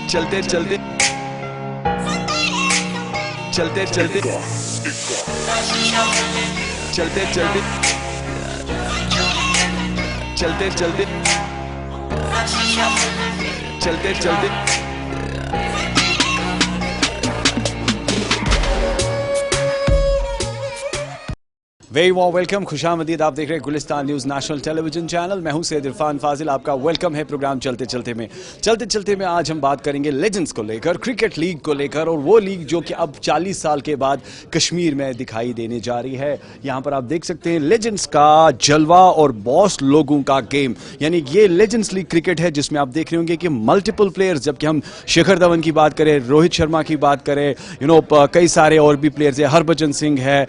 चलते चलते चलते चलते चलते चलते चलते चलते चलते चलते वेरी वॉर्म वेलकम, खुशामदीद। आप देख रहे हैं Gulistan news national television channel. मैं हूं सैयद इरफान फाजिल। आपका वेलकम है प्रोग्राम चलते चलते में। चलते चलते में आज हम बात करेंगे लेजेंड्स को लेकर, क्रिकेट लीग को लेकर, और वो लीग जो कि अब 40 साल के बाद कश्मीर में दिखाई देने जा रही है। यहाँ पर आप देख सकते हैं लेजेंड्स का जलवा और बॉस लोगों का गेम, यानी ये लेजेंड्स लीग क्रिकेट है जिसमें आप देख रहे होंगे कि मल्टीपल प्लेयर्स, जबकि हम शिखर धवन की बात करें, रोहित शर्मा की बात करें, कई सारे और भी प्लेयर्स है, हरभजन सिंह है,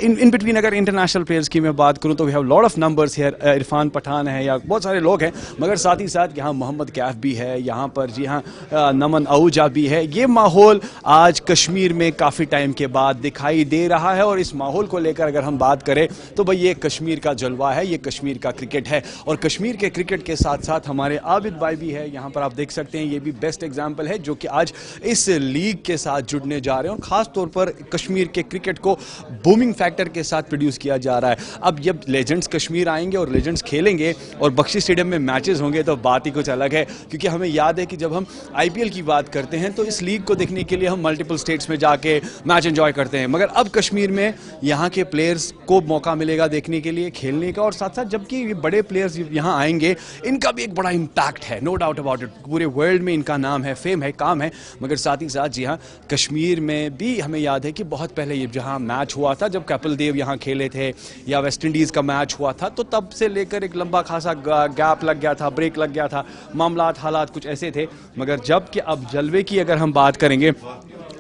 इन बिटवीन अगर इंटरनेशनल प्लेयर्स की मैं बात करूं तो we have lot of numbers here. Irfan Pathan है या बहुत सारे लोग हैं, मगर साथ ही साथ यहाँ मोहम्मद कैफ भी है, यहाँ पर जी हाँ नमन आहूजा भी है। ये माहौल आज कश्मीर में काफ़ी टाइम के बाद दिखाई दे रहा है, और इस माहौल को लेकर अगर हम बात करें तो भाई ये कश्मीर का जलवा है, ये कश्मीर का क्रिकेट है। और कश्मीर के क्रिकेट के साथ साथ हमारे आबिद भाई भी है, यहाँ पर आप देख सकते हैं, ये भी बेस्ट एग्जाम्पल है जो कि आज इस लीग के साथ जुड़ने जा रहे हैं, और ख़ास तौर पर कश्मीर के क्रिकेट को बूमिंग फैक्टर के साथ प्रोड्यूस किया जा रहा है। अब जब लेजेंड्स कश्मीर आएंगे और लेजेंड्स खेलेंगे और बख्शी स्टेडियम में मैचेस होंगे तो बात ही कुछ अलग है, क्योंकि हमें याद है कि जब हम आईपीएल की बात करते हैं तो इस लीग को देखने के लिए हम मल्टीपल स्टेट्स में जाके मैच एंजॉय करते हैं, मगर अब कश्मीर में यहाँ के प्लेयर्स को मौका मिलेगा देखने के लिए, खेलने का, और साथ साथ जबकि ये बड़े प्लेयर्स यहाँ आएंगे इनका भी एक बड़ा इम्पैक्ट है, नो डाउट अबाउट इट। पूरे वर्ल्ड में इनका नाम है, फेम है, काम है, मगर साथ ही साथ जी हाँ कश्मीर में भी हमें याद है कि बहुत पहले ये जहाँ मैच हुआ था, जब कपिल देव यहाँ खेले थे या वेस्ट इंडीज़ का मैच हुआ था, तो तब से लेकर एक लंबा खासा गैप लग गया था, ब्रेक लग गया था, मामलात हालात कुछ ऐसे थे। मगर जब कि अब जलवे की अगर हम बात करेंगे,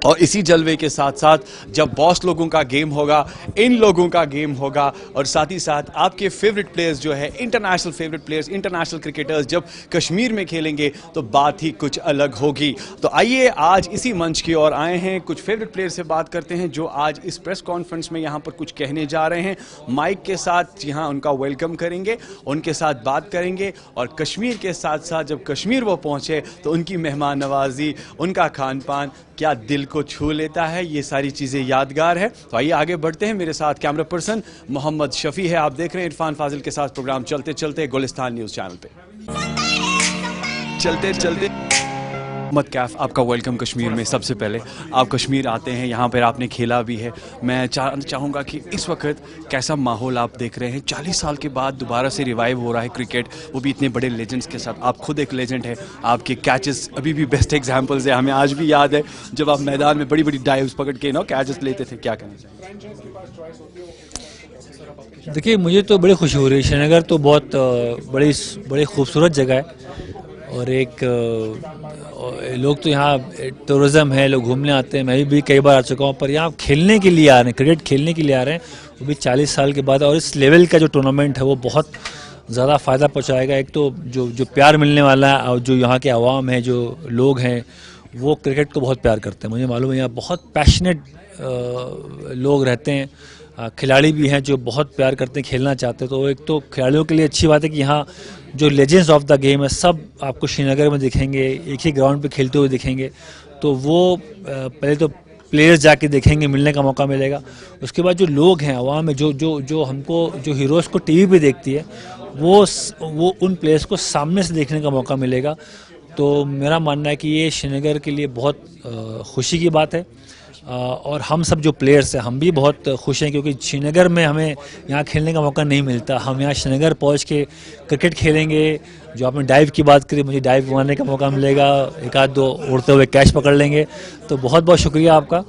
और इसी जलवे के साथ साथ जब बॉस लोगों का गेम होगा, इन लोगों का गेम होगा, और साथ ही साथ आपके फेवरेट प्लेयर्स जो है, international favourite players, international cricketers जब कश्मीर में खेलेंगे तो बात ही कुछ अलग होगी। तो आइए आज इसी मंच की ओर आए हैं, कुछ फेवरेट प्लेयर से बात करते हैं जो आज इस प्रेस कॉन्फ्रेंस में यहाँ पर कुछ कहने जा रहे हैं। माइक के साथ यहाँ उनका वेलकम करेंगे, उनके साथ बात करेंगे, और कश्मीर के साथ साथ जब कश्मीर वो पहुँचे तो उनकी मेहमान नवाजी, उनका खान पान क्या दिल को छू लेता है, ये सारी चीज़ें यादगार है। तो आइए आगे बढ़ते हैं। मेरे साथ कैमरा पर्सन मोहम्मद शफी है। आप देख रहे हैं इरफान फाजिल के साथ प्रोग्राम चलते चलते गुलिस्तान न्यूज़ चैनल पे। चलते चलते मोहम्मद कैफ, आपका वेलकम कश्मीर में। सबसे पहले आप कश्मीर आते हैं, यहाँ पर आपने खेला भी है। मैं चाहूँगा कि इस वक्त कैसा माहौल आप देख रहे हैं, 40 साल के बाद दोबारा से रिवाइव हो रहा है क्रिकेट, वो भी इतने बड़े लेजेंड्स के साथ। आप खुद एक लेजेंड है, आपके कैचेस अभी भी बेस्ट एग्जाम्पल्स है, हमें आज भी याद है जब आप मैदान में बड़ी बड़ी डाइव्स पकड़ के कैचेस लेते थे। क्या कहना चाहिए? देखिए, मुझे तो बड़ी खुशी हो रही है। श्रीनगर तो बहुत बड़ी खूबसूरत जगह है, और एक लोग तो यहाँ टूरिज़्म है, लोग घूमने आते हैं, मैं भी कई बार आ चुका हूँ, पर यहाँ खेलने के लिए आ रहे हैं, क्रिकेट खेलने के लिए आ रहे हैं, वो भी 40 साल के बाद। और इस लेवल का जो टूर्नामेंट है वो बहुत ज़्यादा फ़ायदा पहुँचाएगा। एक तो जो प्यार मिलने वाला है, और जो यहाँ के अवाम है, जो लोग हैं, वो क्रिकेट को बहुत प्यार करते हैं। मुझे मालूम है यहाँ बहुत पैशनेट लोग रहते हैं, खिलाड़ी भी हैं जो बहुत प्यार करते हैं, खेलना चाहते हैं। तो एक तो खिलाड़ियों के लिए अच्छी बात है कि यहाँ जो लेजेंड्स ऑफ द गेम है सब आपको श्रीनगर में दिखेंगे, एक ही ग्राउंड पे खेलते हुए दिखेंगे। तो वो पहले तो प्लेयर्स जाके देखेंगे, मिलने का मौका मिलेगा। उसके बाद जो लोग हैं, अवाम में जो हमको, जो हीरोज़ को टीवी पे देखती है, वो उन प्लेयर्स को सामने से देखने का मौका मिलेगा। तो मेरा मानना है कि ये श्रीनगर के लिए बहुत खुशी की बात है, और हम सब जो प्लेयर्स हैं हम भी बहुत खुश हैं, क्योंकि श्रीनगर में हमें यहाँ खेलने का मौका नहीं मिलता। हम यहाँ श्रीनगर पहुँच के क्रिकेट खेलेंगे। जो आपने डाइव की बात करी, मुझे डाइव मारने का मौका मिलेगा, एक आध दो उड़ते हुए कैच पकड़ लेंगे। तो बहुत बहुत शुक्रिया आपका,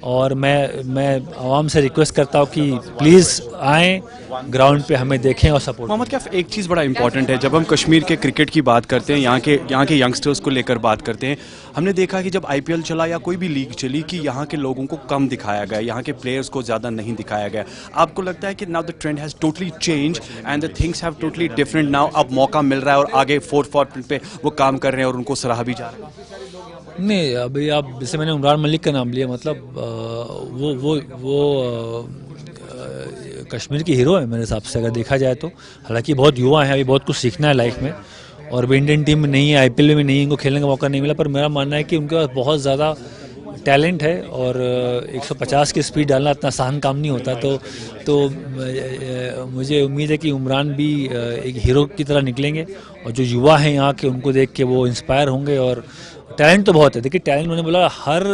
और मैं आवाम से रिक्वेस्ट करता हूँ कि प्लीज़ आएँ, ग्राउंड पे हमें देखें और सपोर्ट। मोहम्मद कैफ, एक चीज़ बड़ा इंपॉर्टेंट है, जब हम कश्मीर के क्रिकेट की बात करते हैं, यहाँ के यंगस्टर्स को लेकर बात करते हैं, हमने देखा कि जब आईपीएल चला या कोई भी लीग चली कि यहाँ के लोगों को कम दिखाया गया, यहाँ के प्लेयर्स को ज़्यादा नहीं दिखाया गया। आपको लगता है कि now the trend has totally change and the things have totally different now, अब मौका मिल रहा है और आगे फोर्थ पे वो काम कर रहे हैं और उनको सराहा भी जा रहा है? नहीं, अभी आप जैसे मैंने उमरान मलिक का नाम लिया, मतलब वो कश्मीर की हीरो है मेरे हिसाब से, अगर देखा जाए तो। हालांकि बहुत युवा है, अभी बहुत कुछ सीखना है लाइफ में, और वे इंडियन टीम में नहीं है, IPL में नहीं है, इनको खेलने का मौका नहीं मिला। पर मेरा मानना है कि उनके पास बहुत ज़्यादा टैलेंट है और 150 की स्पीड डालना इतना आसान काम नहीं होता। तो मुझे उम्मीद है कि उमरान भी एक हीरो की तरह निकलेंगे और जो युवा हैं यहाँ के उनको देख के वो इंस्पायर होंगे। और टैलेंट तो बहुत है, देखिए टैलेंट उन्होंने बोला हर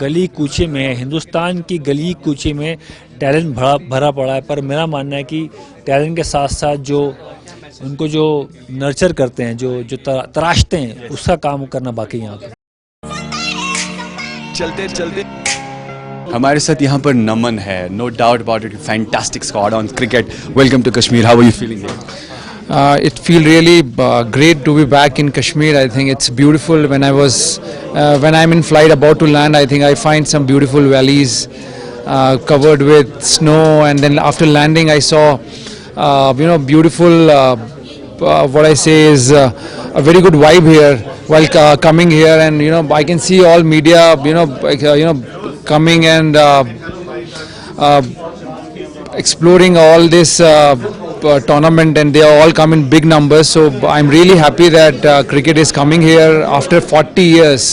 गली कूचे में, हिंदुस्तान की गली कूचे में टैलेंट भरा पड़ा है। पर मेरा मानना है कि टैलेंट के साथ साथ जो उनको जो नर्चर करते हैं, जो तराशते हैं, उसका काम करना बाकी यहाँ पे। चलते चलते हमारे साथ यहाँ पर नमन है, no doubt about it, fantastic squad on cricket. Welcome to Kashmir, how are you feeling? It feel really great to be back in Kashmir. I think it's beautiful. When I'm in flight about to land, I think I find some beautiful valleys covered with snow, and then after landing, I saw beautiful. What I say is a very good vibe here while coming here, and I can see all media coming and exploring all this tournament, and they are all come in big numbers. So I'm really happy that cricket is coming here after 40 years,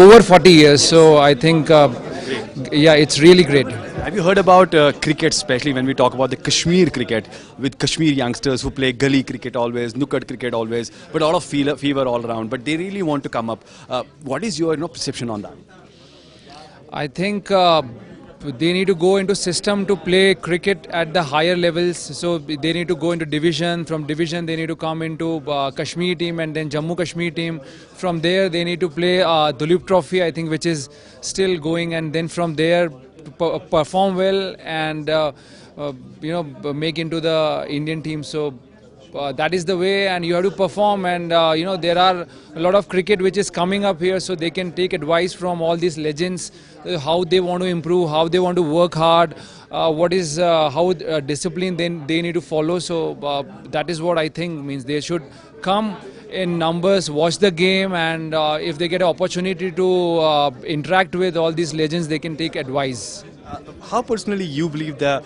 over 40 years. So I think yeah, it's really great. Have you heard about cricket, especially when we talk about the Kashmir cricket, with Kashmir youngsters who play gully cricket always, nukkad cricket always, but a lot of fever all around, but they really want to come up. What is your perception on that? I think they need to go into system to play cricket at the higher levels. So they need to go into division. From division, they need to come into Kashmir team and then Jammu Kashmir team. From there, they need to play Duleep Trophy, I think, which is still going. And then from there, perform well and make into the Indian team. So that is the way, and you have to perform. And there are a lot of cricket which is coming up here, so they can take advice from all these legends, how they want to improve, how they want to work hard, how discipline they need to follow. So that is what I think means they should come in numbers, watch the game, and if they get an opportunity to interact with all these legends, they can take advice. How personally you believe the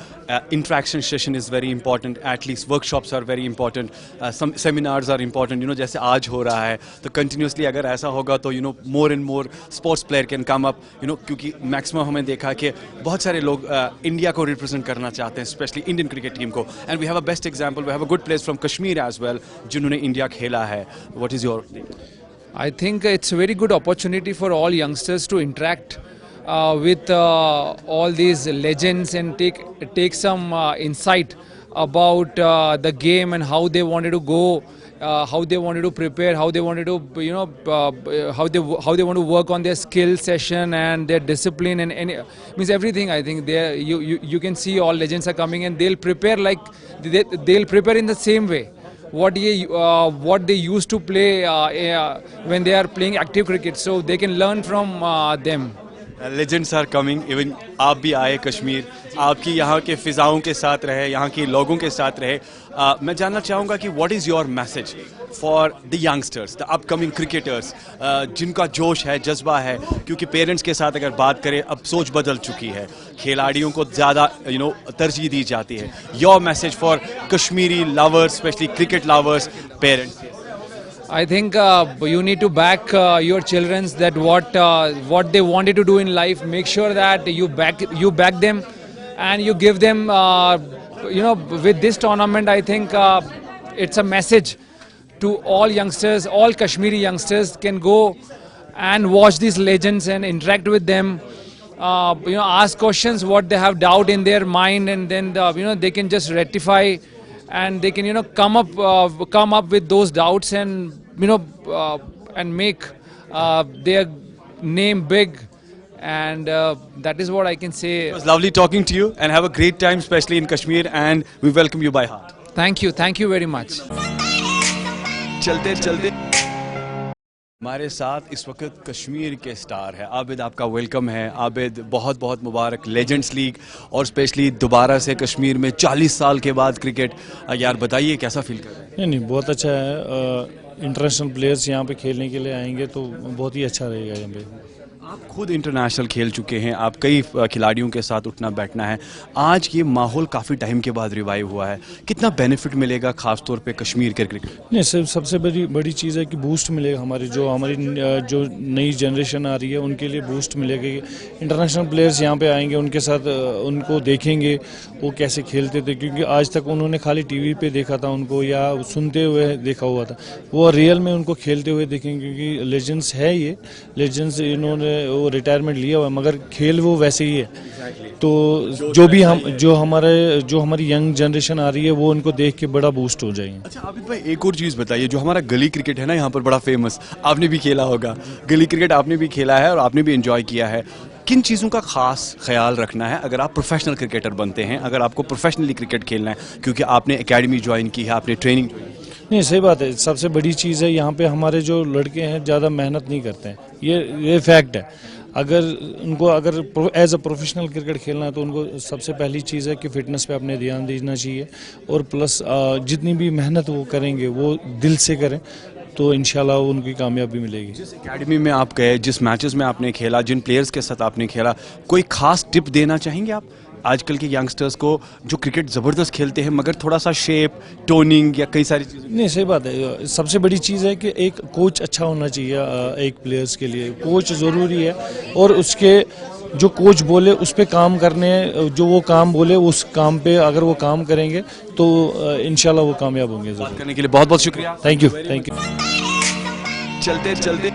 interaction session is very important, at least workshops are very important, some seminars are important, जैसे आज हो रहा है तो continuously अगर ऐसा होगा तो more and more sports player can come up, क्योंकि maximum हमने देखा कि बहुत सारे लोग इंडिया को represent करना चाहते हैं, especially Indian cricket team को, and we have a best example, we have a good players from Kashmir as well जिन्होंने इंडिया खेला है. What is your take? I think it's a very good opportunity for all youngsters to interact with all these legends and take some insight about the game and how they wanted to go, how they wanted to prepare, how they wanted to how they want to work on their skill session and their discipline and means everything. I think there you can see all legends are coming and they'll prepare like they'll prepare in the same way what they used to play when they are playing active cricket, so they can learn from them. Legends are coming, even आप भी आए कश्मीर, आपकी यहाँ के फिजाओं के साथ रहे, यहाँ के लोगों के साथ रहे. मैं जानना चाहूँगा कि what is your message for the youngsters, the upcoming cricketers, जिनका जोश है, जज्बा है, क्योंकि पेरेंट्स के साथ अगर बात करें अब सोच बदल चुकी है, खिलाड़ियों को ज़्यादा तरजीह दी जाती है. Your message for Kashmiri lovers, especially cricket lovers, parents. I think you need to back your children that what they wanted to do in life. Make sure that you back them, and you give them. With this tournament, I think it's a message to all youngsters. All Kashmiri youngsters can go and watch these legends and interact with them. Ask questions what they have doubt in their mind, and then they can just rectify. And they can come up with those doubts and and make their name big, and that is what I can say. It was lovely talking to you, and have a great time, especially in Kashmir, and we welcome you by heart. Thank you very much. चलते चलते हमारे साथ इस वक्त कश्मीर के star है आबिद, आपका welcome है. आबिद, बहुत बहुत मुबारक, लेजेंड्स लीग और स्पेशली दोबारा से कश्मीर में 40 साल के बाद क्रिकेट. यार बताइए कैसा फील कर रहे हैं? नहीं बहुत अच्छा है. इंटरनेशनल प्लेयर्स यहाँ पे खेलने के लिए आएंगे तो बहुत ही अच्छा रहेगा यहाँ पे. आप खुद इंटरनेशनल खेल चुके हैं, आप कई खिलाड़ियों के साथ उठना बैठना है, आज ये माहौल काफ़ी टाइम के बाद रिवाइव हुआ है, कितना बेनिफिट मिलेगा खास तौर पे कश्मीर के क्रिकेट? नहीं सर, सबसे बड़ी बड़ी चीज़ है कि बूस्ट मिलेगा हमारी जो नई जनरेशन आ रही है उनके लिए बूस्ट मिलेगा कि इंटरनेशनल प्लेयर्स यहाँ पे आएंगे, उनके साथ उनको देखेंगे वो कैसे खेलते थे, क्योंकि आज तक उन्होंने खाली टीवी पे देखा था उनको या सुनते हुए देखा हुआ था, वो रियल में उनको खेलते हुए देखेंगे, क्योंकि लेजेंड्स है ये लेजेंड्स, इन्होंने वो रिटायरमेंट लिया हुआ है मगर खेल वो वैसे ही है। तो जो हमारी यंग जनरेशन आ रही है वो उनको देख के बड़ा बूस्ट हो जाएंगे। अच्छा आबिद भाई, एक और चीज़ बताइए, जो हमारा गली क्रिकेट है ना यहाँ पर बड़ा फेमस, आपने भी खेला होगा, गली क्रिकेट आपने भी खेला है और आपने भी एंजॉय किया है, किन चीज़ों का खास ख्याल रखना है अगर आप प्रोफेशनल क्रिकेटर बनते हैं, अगर आपको प्रोफेशनली क्रिकेट खेलना है, क्योंकि आपने एकेडमी ज्वाइन की है, आपने ट्रेनिंग? नहीं सही बात है, सबसे बड़ी चीज़ है यहाँ पे हमारे जो लड़के हैं ज़्यादा मेहनत नहीं करते हैं, ये फैक्ट है। अगर एज अ प्रोफेशनल क्रिकेट खेलना है तो उनको सबसे पहली चीज़ है कि फिटनेस पे अपने ध्यान देना चाहिए, और प्लस जितनी भी मेहनत वो करेंगे वो दिल से करें तो इंशाल्लाह उनकी कामयाबी मिलेगी। जिस एकेडमी में आप गए, जिस मैचेस में आपने खेला, जिन प्लेयर्स के साथ आपने खेला, कोई खास टिप देना चाहेंगे आप आजकल के यंगस्टर्स को जो क्रिकेट ज़बरदस्त खेलते हैं मगर थोड़ा सा शेप, टोनिंग या कई सारी चीज़ें? नहीं सही बात है, सबसे बड़ी चीज़ है कि एक कोच अच्छा होना चाहिए, एक प्लेयर्स के लिए कोच ज़रूरी है, और उसके जो कोच बोले उस पर काम करने, जो वो काम बोले उस काम पे अगर वो काम करेंगे तो इंशाल्लाह वो कामयाब होंगे। बात करने के लिए बहुत बहुत शुक्रिया। Thank you. चलते चलते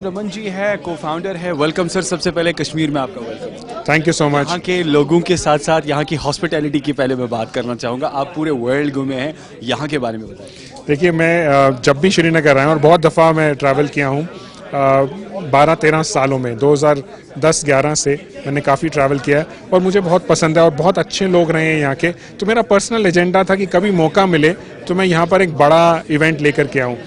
रमन जी है, को फाउंडर है, वेलकम सर। सबसे पहले कश्मीर में आपका welcome. Thank you so much. यहाँ के लोगों के साथ साथ यहाँ की हॉस्पिटैलिटी की पहले मैं बात करना चाहूँगा। आप पूरे वर्ल्ड घूमे हैं, यहाँ के बारे में बताइए। देखिए, मैं जब भी श्रीनगर आया और बहुत दफ़ा मैं ट्रैवल किया हूँ 12-13 सालों में, 2010-11 से मैंने काफ़ी ट्रैवल किया है और मुझे बहुत पसंद है और बहुत अच्छे लोग रहे हैं यहाँ के। तो मेरा पर्सनल एजेंडा था कि कभी मौका मिले तो मैं यहाँ पर एक बड़ा इवेंट लेकर के आऊँ।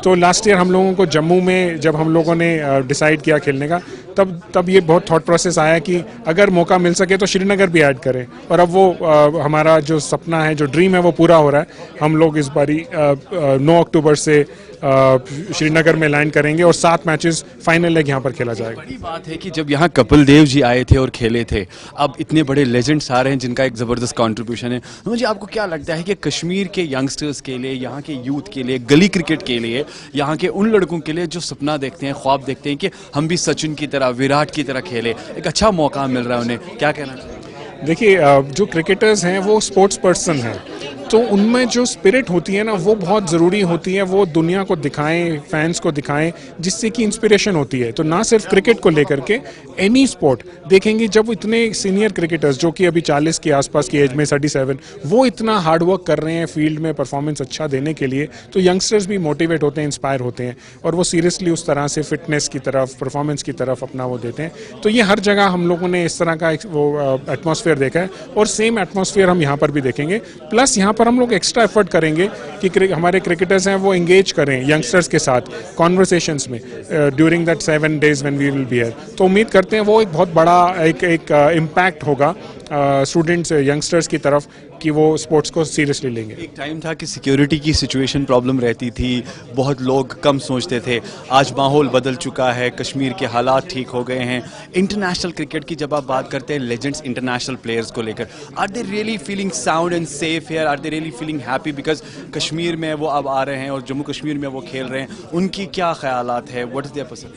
तो लास्ट ईयर हम लोगों को जम्मू में जब हम लोगों ने डिसाइड किया खेलने का, तब ये बहुत थॉट प्रोसेस आया कि अगर मौका मिल सके तो श्रीनगर भी ऐड करें, और अब वो हमारा जो सपना है, जो ड्रीम है, वो पूरा हो रहा है। हम लोग इस बारी 9 अक्टूबर से श्रीनगर में लैंड करेंगे और 7 मैचेस फाइनल लेग यहाँ पर खेला जाएगा। बड़ी बात है कि जब यहाँ कपिल देव जी आए थे और खेले थे, अब इतने बड़े लेजेंड्स आ रहे हैं जिनका एक ज़बरदस्त कंट्रीब्यूशन है। मुझे आपको क्या लगता है कि कश्मीर के यंगस्टर्स के लिए, यहाँ के यूथ के लिए, गली क्रिकेट के लिए, यहाँ के उन लड़कों के लिए जो सपना देखते हैं, ख्वाब देखते हैं कि हम भी सचिन की तरह, विराट की तरह खेले, एक अच्छा मौका मिल रहा है उन्हें, क्या कहना चाहिए? देखिए, जो क्रिकेटर्स हैं वो स्पोर्ट्स पर्सन हैं, तो उनमें जो स्पिरिट होती है ना वो बहुत ज़रूरी होती है। वो दुनिया को दिखाएं, फैंस को दिखाएं, जिससे कि इंस्पिरेशन होती है। तो ना सिर्फ क्रिकेट को लेकर के, एनी स्पोर्ट देखेंगे, जब इतने सीनियर क्रिकेटर्स जो कि अभी 40 के आसपास की एज में, 37, वो इतना हार्ड वर्क कर रहे हैं फील्ड में परफॉर्मेंस अच्छा देने के लिए, तो यंगस्टर्स भी मोटिवेट होते हैं, इंस्पायर होते हैं, और वो सीरियसली उस तरह से फिटनेस की तरफ, परफॉर्मेंस की तरफ अपना वो देते हैं। तो ये हर जगह हम लोगों ने इस तरह का वो एटमॉस्फेयर देखा है, और सेम एटमॉस्फेयर हम यहाँ पर भी देखेंगे। प्लस यहाँ पर हम लोग एक्स्ट्रा एफर्ट करेंगे कि हमारे क्रिकेटर्स हैं वो एंगेज करें यंगस्टर्स के साथ कॉन्वर्सेशंस में during that 7 days when we will be here. तो उम्मीद करते हैं वो एक बहुत बड़ा एक इम्पैक्ट होगा स्टूडेंट्स, यंगस्टर्स की तरफ, कि वो स्पोर्ट्स को सीरियसली लेंगे। एक टाइम था कि सिक्योरिटी की सिचुएशन प्रॉब्लम रहती थी, बहुत लोग कम सोचते थे, आज माहौल बदल चुका है, कश्मीर के हालात ठीक हो गए हैं। इंटरनेशनल क्रिकेट की जब आप बात करते हैं लेजेंड्स इंटरनेशनल प्लेयर्स को लेकर, are they really feeling sound and safe here? Are they really feeling happy because Kashmir में वो अब आ रहे हैं और जम्मू कश्मीर में वो खेल रहे हैं? उनकी क्या ख्यालात है, व्हाट इज देयर पसंद?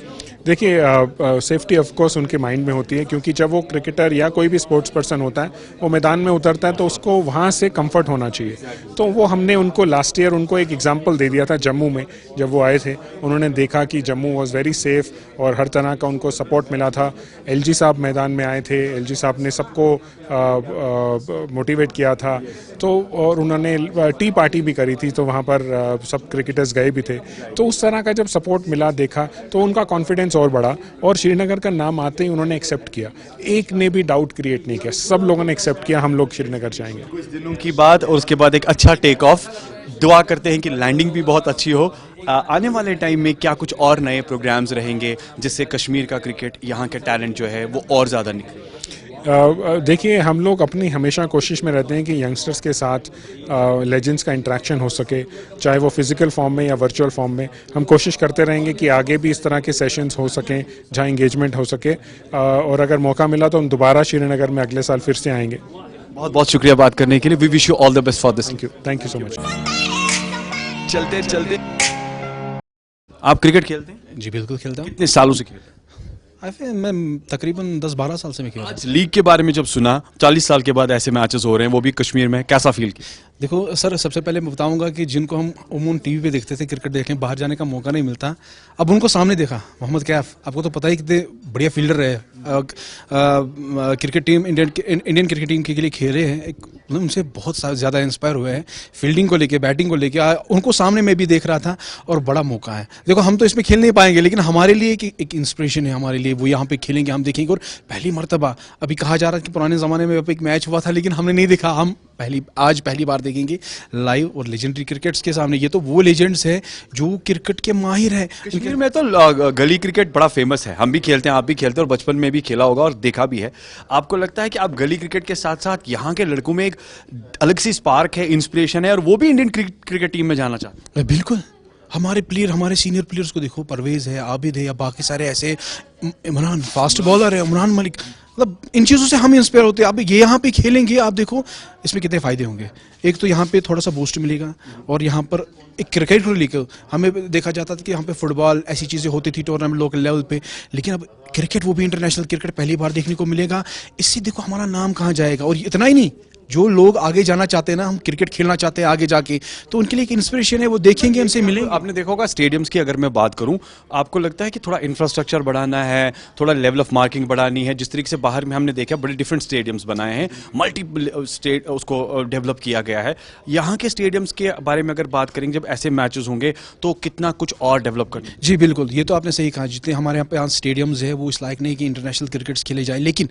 देखिए, सेफ्टी ऑफ कोर्स उनके माइंड में होती है, क्योंकि जब वो क्रिकेटर या कोई भी स्पोर्ट्स पर्सन होता है वो मैदान में उतरता है तो उसको वहाँ से कंफर्ट होना चाहिए। तो वो हमने उनको लास्ट ईयर उनको एक एग्जांपल दे दिया था जम्मू में, जब वो आए थे उन्होंने देखा कि जम्मू वाज वेरी सेफ और हर तरह का उनको सपोर्ट मिला था। एलजी साहब मैदान में आए थे, एलजी साहब ने सबको मोटिवेट किया था, तो और उन्होंने टी पार्टी भी करी थी, तो वहाँ पर सब क्रिकेटर्स गए भी थे। तो उस तरह का जब सपोर्ट मिला, देखा, तो उनका कॉन्फिडेंस और बढ़ा, और श्रीनगर का नाम आते ही उन्होंने एक्सेप्ट किया। एक ने भी डाउट क्रिएट नहीं किया, सब लोगों ने एक्सेप्ट किया, हम लोग श्रीनगर जाएंगे। कुछ दिनों की बात और उसके बाद एक अच्छा टेक ऑफ, दुआ करते हैं कि लैंडिंग भी बहुत अच्छी हो। आने वाले टाइम में क्या कुछ और नए प्रोग्राम्स रहेंगे जिससे कश्मीर का क्रिकेट, यहाँ के टैलेंट जो है वो और ज़्यादा निकले? देखिए, हम लोग अपनी हमेशा कोशिश में रहते हैं कि यंगस्टर्स के साथ लेजेंड्स का इंटरेक्शन हो सके, चाहे वो फिजिकल फॉर्म में या वर्चुअल फॉर्म में। हम कोशिश करते रहेंगे कि आगे भी इस तरह के सेशंस हो सकें जहां एंगेजमेंट हो सके, और अगर मौका मिला तो हम दोबारा श्रीनगर में अगले साल फिर से आएंगे। बहुत बहुत शुक्रिया बात करने के लिए। We wish you all the best for this. Thank you so much. चलते चलते, आप क्रिकेट खेलते हैं? जी बिल्कुल खेलता हूँ। कितने सालों से खेलते हैं? मैं तकरीबन 10-12 साल से मैं खेल रहा हूँ। आज लीग के बारे में जब सुना, 40 साल के बाद ऐसे मैचेस हो रहे हैं, वो भी कश्मीर में, कैसा फील किया? देखो सर, सबसे पहले मैं बताऊंगा कि जिनको हम उमूमन टीवी पे देखते थे क्रिकेट देखने, बाहर जाने का मौका नहीं मिलता, अब उनको सामने देखा। मोहम्मद कैफ, आपको तो पता ही कितने बढ़िया फील्डर रहे, cricket team Indian cricket team के लिए खेले हैं। मतलब उनसे बहुत ज़्यादा इंस्पायर हुए हैं फील्डिंग को लेके, बैटिंग को लेके। उनको सामने मैं भी देख रहा था और बड़ा मौका है। देखो हम तो इसमें खेल नहीं पाएंगे, लेकिन हमारे लिए एक इंस्पिरेशन है हमारे लिए। वो यहाँ पे खेलेंगे, हम देखेंगे। और पहली मरतबा, अभी कहा जा रहा है कि पुराने ज़माने में एक मैच हुआ था लेकिन हमने नहीं देखा, हम आज पहली बार देखेंगे लाइव और लेजेंडरी क्रिकेट्स के सामने। ये तो वो लेजेंड्स हैं जो क्रिकेट के माहिर हैं। कश्मीर में तो गली क्रिकेट बड़ा फेमस है, हम भी खेलते हैं, आप भी खेलते हैं, और बचपन में भी खेला होगा और देखा भी है। आपको लगता है कि आप गली क्रिकेट के साथ साथ यहाँ के लड़कों में एक अलग सी स्पार्क है, इंस्पिरेशन है, और वो भी इंडियन क्रिकेट टीम में जाना चाहते हैं? बिल्कुल। हमारे प्लेयर, हमारे सीनियर प्लेयर्स को देखो, परवेज है, आबिद है, या बाकी सारे ऐसे, इमरान फास्ट बॉलर है, इमरान मलिक, मतलब इन चीज़ों से हम इंस्पायर होते हैं। अब ये यहाँ पे खेलेंगे, आप देखो इसमें कितने फ़ायदे होंगे। एक तो यहाँ पे थोड़ा सा बूस्ट मिलेगा, और यहाँ पर एक क्रिकेट को लेकर हमें देखा जाता था कि यहाँ पे फुटबॉल ऐसी चीज़ें होती थी टूर्नामेंट लोकल लेवल पे, लेकिन अब क्रिकेट, वो भी इंटरनेशनल क्रिकेट पहली बार देखने को मिलेगा। इससे देखो हमारा नाम कहाँ जाएगा। और इतना ही नहीं, जो लोग आगे जाना चाहते हैं ना, हम क्रिकेट खेलना चाहते हैं आगे जाके, तो उनके लिए एक इंस्पिरेशन है, वो देखेंगे, उनसे मिलेंगे। आपने देखा होगा स्टेडियम्स की अगर मैं बात करूं, आपको लगता है कि थोड़ा इंफ्रास्ट्रक्चर बढ़ाना है, थोड़ा लेवल ऑफ मार्किंग बढ़ानी है? जिस तरीके से बाहर में हमने देखा बड़े डिफरेंट स्टेडियम्स बनाए हैं, मल्टीपल स्टेट उसको डेवलप किया गया है। यहाँ के स्टेडियम्स के बारे में अगर बात करेंगे, जब ऐसे मैचेस होंगे तो कितना कुछ और डेवलप करना? जी बिल्कुल, ये तो आपने सही कहा। जितने हमारे यहाँ पे स्टेडियम्स है, वो इस लायक नहीं कि इंटरनेशनल क्रिकेट्स खेले जाए, लेकिन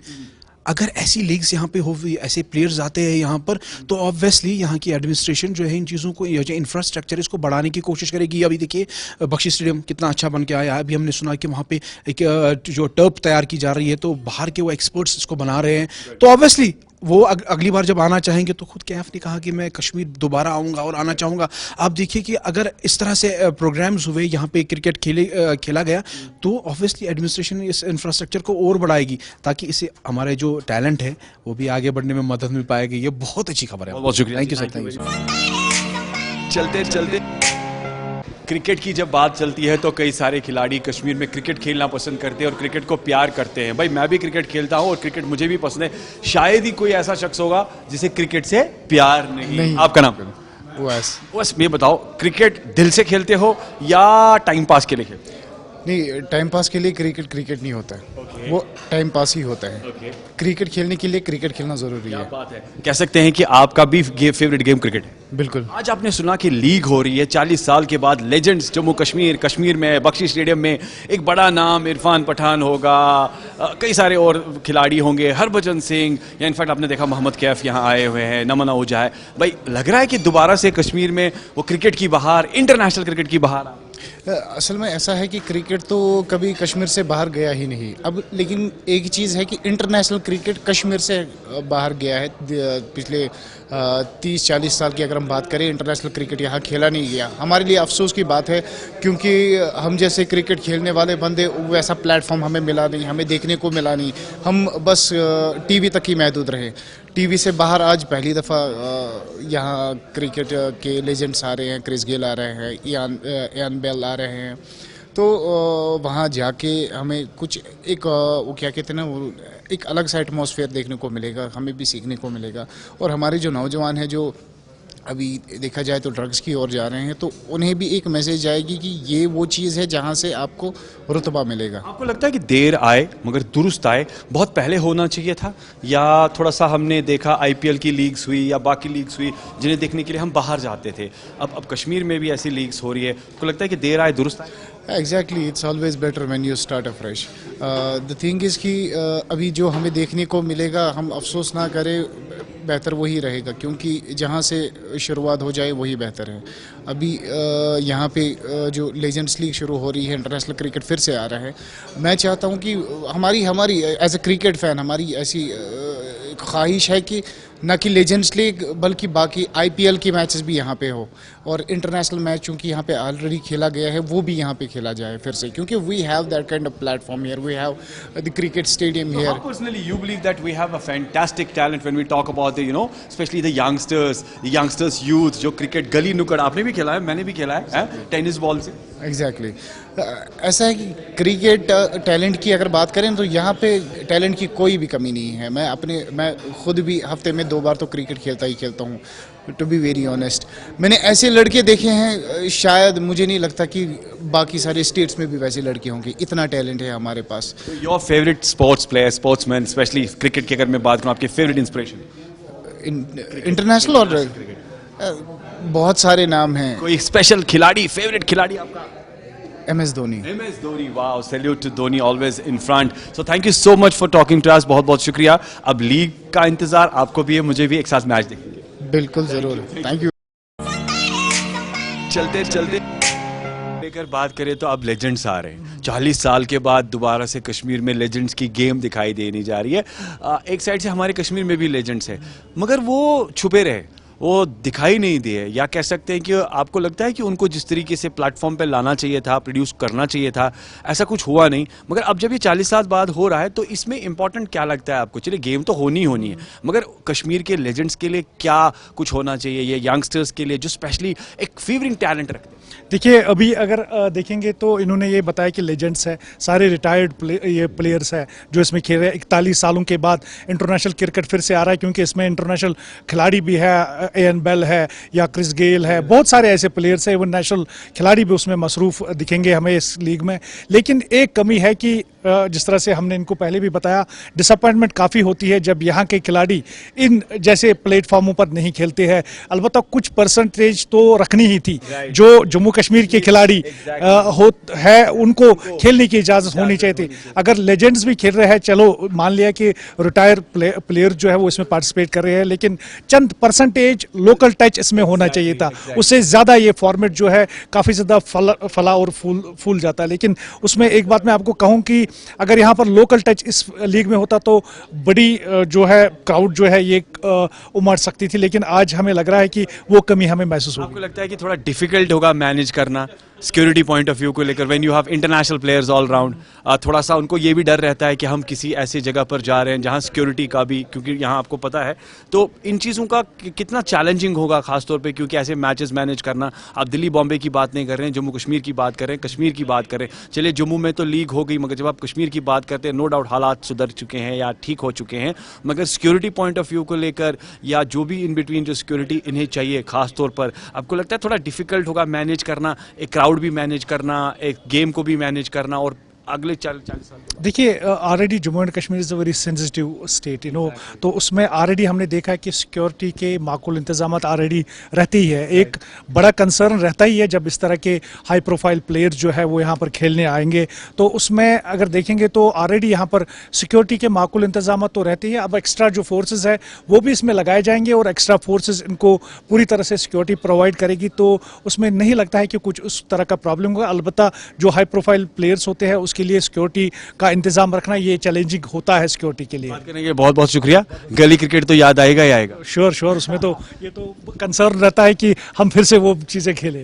अगर ऐसी लीग्स यहाँ पे हो, ऐसे प्लेयर्स आते हैं यहाँ पर, तो ऑब्वियसली यहाँ की एडमिनिस्ट्रेशन जो है इन चीज़ों को, जो इंफ्रास्ट्रक्चर इसको बढ़ाने की कोशिश करेगी। अभी देखिए बख्शी स्टेडियम कितना अच्छा बन के आया है। अभी हमने सुना कि वहाँ पे एक जो टर्फ तैयार की जा रही है, तो बाहर के वो एक्सपर्ट्स इसको बना रहे हैं। तो ऑब्वियसली वो अगली बार जब आना चाहेंगे, तो खुद कैफ ने कहा कि मैं कश्मीर दोबारा आऊँगा और आना चाहूँगा। आप देखिए कि अगर इस तरह से प्रोग्राम्स हुए, यहाँ पे क्रिकेट खेला गया, तो ऑब्वियसली एडमिनिस्ट्रेशन इस इंफ्रास्ट्रक्चर को और बढ़ाएगी, ताकि इससे हमारे जो टैलेंट है वो भी आगे बढ़ने में मदद मिल पाएगी। ये बहुत अच्छी खबर है। बहुत शुक्रिया। Thank you sir, thank you. चलते चलते, क्रिकेट की जब बात चलती है तो कई सारे खिलाड़ी कश्मीर में क्रिकेट खेलना पसंद करते हैं और क्रिकेट को प्यार करते हैं। भाई मैं भी क्रिकेट खेलता हूं और क्रिकेट मुझे भी पसंद है। शायद ही कोई ऐसा शख्स होगा जिसे क्रिकेट से प्यार नहीं। आपका नाम? बस ये बताओ, क्रिकेट दिल से खेलते हो या टाइम पास के लिए खेलते हो? नहीं, टाइम पास के लिए क्रिकेट नहीं होता है। वो टाइम पास ही होता है। क्रिकेट खेलने के लिए क्रिकेट खेलना जरूरी है। बात है, कह सकते हैं कि आपका भी फेवरेट गेम क्रिकेट है। बिल्कुल। आज आपने सुना कि लीग हो रही है 40 साल के बाद, लेजेंड्स जम्मू कश्मीर में बख्शी स्टेडियम में एक बड़ा नाम इरफान पठान होगा, कई सारे और खिलाड़ी होंगे, हरभजन सिंह, या इनफैक्ट आपने देखा मोहम्मद कैफ यहाँ आए हुए हैं, नमन आहूजा है। भाई लग रहा है कि दोबारा से कश्मीर में वो क्रिकेट की बहार, इंटरनेशनल क्रिकेट की बहार। असल में ऐसा है कि क्रिकेट तो कभी कश्मीर से बाहर गया ही नहीं। अब लेकिन एक चीज़ है कि इंटरनेशनल क्रिकेट कश्मीर से बाहर गया है। पिछले 30-40 साल की अगर हम बात करें, इंटरनेशनल क्रिकेट यहाँ खेला नहीं गया। हमारे लिए अफसोस की बात है, क्योंकि हम जैसे क्रिकेट खेलने वाले बंदे, वैसा प्लेटफॉर्म हमें मिला नहीं, हमें देखने को मिला नहीं। हम बस टीवी तक ही महदूद रहे। टीवी से बाहर आज पहली दफ़ा यहाँ क्रिकेट के लेजेंड्स आ रहे हैं। क्रिस गेल आ रहे हैं, इयान बेल आ रहे हैं। तो वहाँ जाके हमें कुछ एक वो क्या कहते हैं ना, वो एक अलग सा एटमॉस्फेयर देखने को मिलेगा, हमें भी सीखने को मिलेगा। और हमारे जो नौजवान हैं, जो अभी देखा जाए तो ड्रग्स की ओर जा रहे हैं, तो उन्हें भी एक मैसेज आएगी कि ये वो चीज़ है जहाँ से आपको रुतबा मिलेगा। आपको लगता है कि देर आए मगर दुरुस्त आए, बहुत पहले होना चाहिए था, या थोड़ा सा हमने देखा आईपीएल की लीग्स हुई या बाकी लीग्स हुई जिन्हें देखने के लिए हम बाहर जाते थे, अब कश्मीर में भी ऐसी लीग्स हो रही है, आपको लगता है कि देर आए दुरुस्त आए? Exactly, it's always better when you start afresh. The thing is कि अभी जो हमें देखने को मिलेगा, हम अफसोस ना करें, बेहतर वही रहेगा, क्योंकि जहाँ से शुरुआत हो जाए वही बेहतर है। अभी यहाँ पे जो लेजेंड्स लीग शुरू हो रही है, इंटरनेशनल क्रिकेट फिर से आ रहा है। मैं चाहता हूँ कि हमारी एज ए क्रिकेट फैन हमारी ऐसी ख्वाहिश है कि न कि लेजेंड्स लीग बल्कि बाकी आईपीएल की मैचेस भी यहाँ पे हो, और इंटरनेशनल मैच चूँकि यहाँ पे ऑलरेडी खेला गया है वो भी यहाँ पे खेला जाए फिर से, क्योंकि we have that kind of platform here, we have the cricket stadium How here. personally you believe that we have a fantastic talent when we talk about the, especially the youngsters youth जो cricket गली नुक्कड़, आपने भी खेला है, मैंने भी खेला है टेनिस बॉल से। एग्जैक्टली ऐसा है कि क्रिकेट टैलेंट की अगर बात करें तो यहाँ पे टैलेंट की कोई भी कमी नहीं है। मैं खुद भी हफ्ते में 2 बार तो क्रिकेट खेलता हूँ, टू बी वेरी ऑनेस्ट। मैंने ऐसे लड़के देखे हैं, शायद मुझे नहीं लगता कि बाकी सारे स्टेट्स में भी वैसे लड़के होंगे, इतना टैलेंट है हमारे पास। Your favourite sports player, sportsman, specially cricket की अगर मैं बात करूँ, आपके फेवरेट इंस्पिरेशन? इंटरनेशनल और बहुत सारे नाम हैं। कोई स्पेशल खिलाड़ी, फेवरेट खिलाड़ी आपका? MS Dhoni. MS Dhoni, wow, salute to Dhoni, always in front. So thank you so much for talking to us, बहुत बहुत शुक्रिया। अब लीग का इंतजार आपको भी है, मुझे भी, एक साथ मैच देखेंगे। बिल्कुल जरूर, थैंक यू। चलते चलते लेकर बात करें तो अब लेजेंड्स आ रहे हैं। 40 साल के बाद दोबारा से कश्मीर में लेजेंड्स की गेम दिखाई देनी जा रही है। एक साइड से हमारे कश्मीर में भी लेजेंड्स हैं, मगर वो छुपे रहे, वो दिखाई नहीं दिए, या कह सकते हैं कि आपको लगता है कि उनको जिस तरीके से प्लेटफॉर्म पे लाना चाहिए था, प्रोड्यूस करना चाहिए था, ऐसा कुछ हुआ नहीं। मगर अब जब ये 40 साल बाद हो रहा है तो इसमें इंपॉर्टेंट क्या लगता है आपको? चलिए गेम तो होनी है, मगर कश्मीर के लेजेंड्स के लिए क्या कुछ होना चाहिए, ये यंगस्टर्स के लिए जो स्पेशली एक फीवरिंग टैलेंट रखते हैं? देखिए, अभी अगर देखेंगे तो इन्होंने ये बताया कि लेजेंड्स है, सारे रिटायर्ड ये प्लेयर्स है जो इसमें खेल रहे हैं। 41 सालों के बाद इंटरनेशनल क्रिकेट फिर से आ रहा है, क्योंकि इसमें इंटरनेशनल खिलाड़ी भी है, एन बेल है या क्रिस गेल है, बहुत सारे ऐसे प्लेयर्स हैं, इवन नेशनल खिलाड़ी भी उसमें मसरूफ दिखेंगे हमें इस लीग में। लेकिन एक कमी है कि जिस तरह से हमने इनको पहले भी बताया, डिसअपॉइंटमेंट काफ़ी होती है जब यहाँ के खिलाड़ी इन जैसे प्लेटफॉर्मों पर नहीं खेलते हैं। अलबत्ता कुछ परसेंटेज तो रखनी ही थी, जो जम्मू कश्मीर के खिलाड़ी है उनको खेलने की इजाज़त होनी चाहिए थी। अगर लेजेंड्स भी खेल रहे हैं, चलो मान लिया कि रिटायर प्लेयर जो है वो इसमें पार्टिसिपेट कर रहे हैं, लेकिन चंद परसेंटेज लोकल टच इसमें होना चाहिए था। उससे ज़्यादा ये फॉर्मेट जो है काफ़ी ज़्यादा फला और फूल जाता है। लेकिन उसमें एक बात मैं आपको कहूँ कि अगर यहाँ पर लोकल टच इस लीग में होता तो बड़ी जो है क्राउड जो है ये उमड़ सकती थी, लेकिन आज हमें लग रहा है कि वो कमी हमें महसूस होगी। आपको लगता है कि थोड़ा डिफिकल्ट होगा मैनेज करना सिक्योरिटी पॉइंट ऑफ व्यू को लेकर, when you have international players all round? थोड़ा सा उनको ये भी डर रहता है कि हम किसी ऐसी जगह पर जा रहे हैं जहां सिक्योरिटी का भी, क्योंकि यहाँ आपको पता है, तो इन चीज़ों का कितना चैलेंजिंग होगा खासतौर पे, क्योंकि ऐसे मैचेस मैनेज करना। आप दिल्ली बॉम्बे की बात नहीं कर रहे हैं, जम्मू कश्मीर की बात कर रहे हैं, कश्मीर की बात कर रहे हैं। चलिए जम्मू में तो लीग हो गई, मगर जब आप कश्मीर की बात करते हैं, नो डाउट हालात सुधर चुके हैं या ठीक हो चुके हैं, मगर सिक्योरिटी पॉइंट ऑफ व्यू को लेकर या जो भी इन बिटवीन जो सिक्योरिटी इन्हें चाहिए खासतौर पर, आपको लगता है थोड़ा डिफिकल्ट होगा मैनेज करना, एक क्राउड भी मैनेज करना, एक गेम को भी मैनेज करना, और अगले 40 साल? देखिए, already Jammu and Kashmir is a very sensitive state, तो उसमें ऑलरेडी हमने देखा है कि सिक्योरिटी के माकूल इंतजाम ऑलरेडी रहते ही है। एक बड़ा कंसर्न रहता ही है जब इस तरह के हाई प्रोफाइल प्लेयर्स जो है वो यहाँ पर खेलने आएंगे, तो उसमें अगर देखेंगे तो ऑलरेडी यहाँ पर सिक्योरिटी के माकूल इंतजाम तो रहते ही है। अब एक्स्ट्रा जो फोर्सेज है वो भी इसमें लगाए जाएंगे, और एक्स्ट्रा फोर्सेज इनको पूरी तरह से सिक्योरिटी प्रोवाइड करेगी, तो उसमें नहीं लगता है कि कुछ उस तरह का प्रॉब्लम होगा। अलबत्ता जो हाई प्रोफाइल प्लेयर्स होते हैं उसके लिए सिक्योरिटी का इंतजाम रखना ये चैलेंजिंग होता है सिक्योरिटी के लिए। बात करने के लिए बहुत बहुत शुक्रिया। गली क्रिकेट तो याद आएगा ही आएगा। श्योर, उसमें तो ये तो कंसर्न रहता है कि हम फिर से वो चीज़ें खेलें।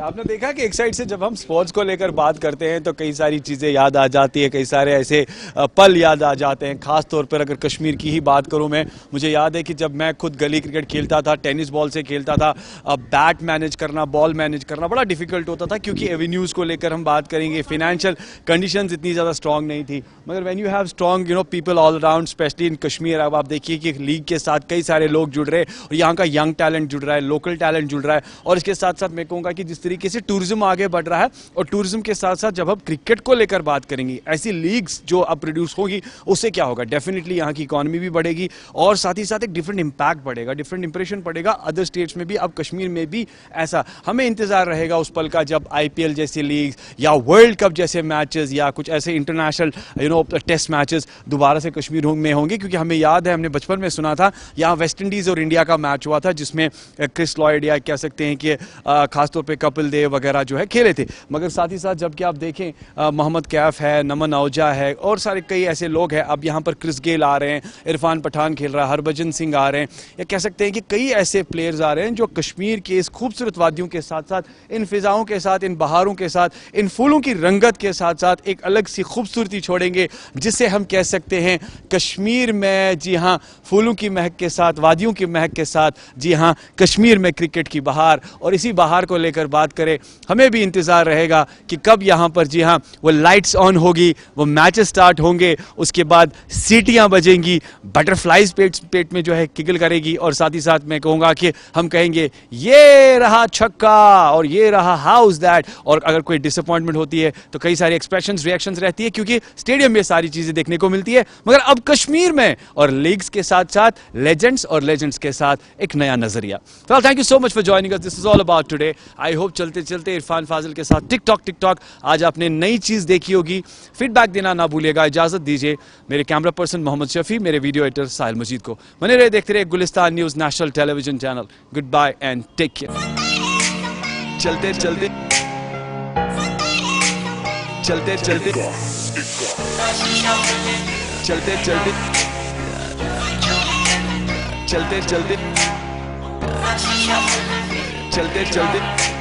आपने देखा कि एक साइड से जब हम स्पोर्ट्स को लेकर बात करते हैं तो कई सारी चीज़ें याद आ जाती है, कई सारे ऐसे पल याद आ जाते हैं। खास तौर पर अगर कश्मीर की ही बात करूं मैं, मुझे याद है कि जब मैं खुद गली क्रिकेट खेलता था, टेनिस बॉल से खेलता था, बैट मैनेज करना, बॉल मैनेज करना बड़ा डिफिकल्ट होता था, क्योंकि एवेन्यूज़ को लेकर हम बात करेंगे, फिनेंशियल कंडीशंस इतनी ज़्यादा स्ट्रॉन्ग नहीं थी। मगर when you have strong people all around, specially in Kashmir, अब आप देखिए कि लीग के साथ कई सारे लोग जुड़ रहे हैं, और यहाँ का यंग टैलेंट जुड़ रहा है, लोकल टैलेंट जुड़ रहा है, और इसके साथ साथ मैं कहूँगा कि जिस तरीके से टूरिज्म आगे बढ़ रहा है, और टूरिज्म के साथ साथ जब हम क्रिकेट को लेकर बात करेंगे, ऐसी लीग्स जो अब प्रोड्यूस होगी, उससे क्या होगा, डेफिनेटली यहाँ की इकॉनमी भी बढ़ेगी, और साथ ही साथ एक डिफरेंट इम्पैक्ट बढ़ेगा, डिफरेंट इंप्रेशन पड़ेगा अदर स्टेट्स में भी। अब कश्मीर में भी ऐसा हमें इंतजार रहेगा उस पल का जब IPL जैसी लीग या वर्ल्ड कप जैसे मैचेस या कुछ ऐसे इंटरनेशनल टेस्ट मैचेस दोबारा से कश्मीर में होंगे, क्योंकि हमें याद है, हमने बचपन में सुना था यहाँ वेस्ट इंडीज़ और इंडिया का मैच हुआ था जिसमें क्रिस लॉयड या कह सकते हैं कि खासतौर पे कपिल देव वगैरह जो है खेले थे। मगर साथ ही साथ जबकि आप देखें मोहम्मद कैफ है, नमन आहूजा है और सारे कई ऐसे लोग हैं, अब यहाँ पर क्रिस गेल आ रहे हैं, इरफान पठान खेल रहा है, हरभजन सिंह आ रहे हैं, या कह सकते हैं कि कई ऐसे प्लेयर्स आ रहे हैं जो कश्मीर के इस खूबसूरत वादियों के साथ साथ, इन फिजाओं के साथ, इन बहारों के साथ, इन फूलों की रंगत के साथ साथ एक अलग सी खूबसूरती छोड़ेंगे, जिसे हम कह सकते हैं कश्मीर में, जी हाँ, फूलों की महक के साथ, वादियों की महक के साथ, जी हाँ, कश्मीर में क्रिकेट की बहार। और इसी बहार को लेकर बात करें, हमें भी इंतज़ार रहेगा कि कब यहाँ पर, जी हाँ, वो लाइट्स ऑन होगी, वो मैचेस स्टार्ट होंगे, उसके बाद सीटियाँ बजेंगी, बटरफ्लाइज पेट में जो है किगल करेगी, और साथ ही साथ मैं कहूँगा कि हम कहेंगे ये रहा छक्का और ये रहा हाउस दैट। और अगर कोई डिसअपॉइंटमेंट होती है तो कई सारे एक्सप्रेशंस, रिएक्शंस रहती है, क्योंकि स्टेडियम में सारी चीज़ें देखने को मिलती है। मगर अब कश्मीर में और लीग्स के साथ साथ लेजेंड्स और लेजेंड्स के साथ एक नया नजरिया। तो thank you so much for joining us, this is all about today. I hope चलते चलते इरफान फाजिल के साथ टिकटॉक आज आपने नई चीज़ देखी होगी। फीडबैक देना ना भूलिएगा। इजाज़त दीजिए मेरे कैमरा पर्सन मोहम्मद शफी, मेरे वीडियो एडिटर साहिल मजीद को। बने रहे, देखते रहे Gulistan news national television channel. Goodbye and take care. चलते चलते चलते चलते चलते चलते चलते चलते चलते चलते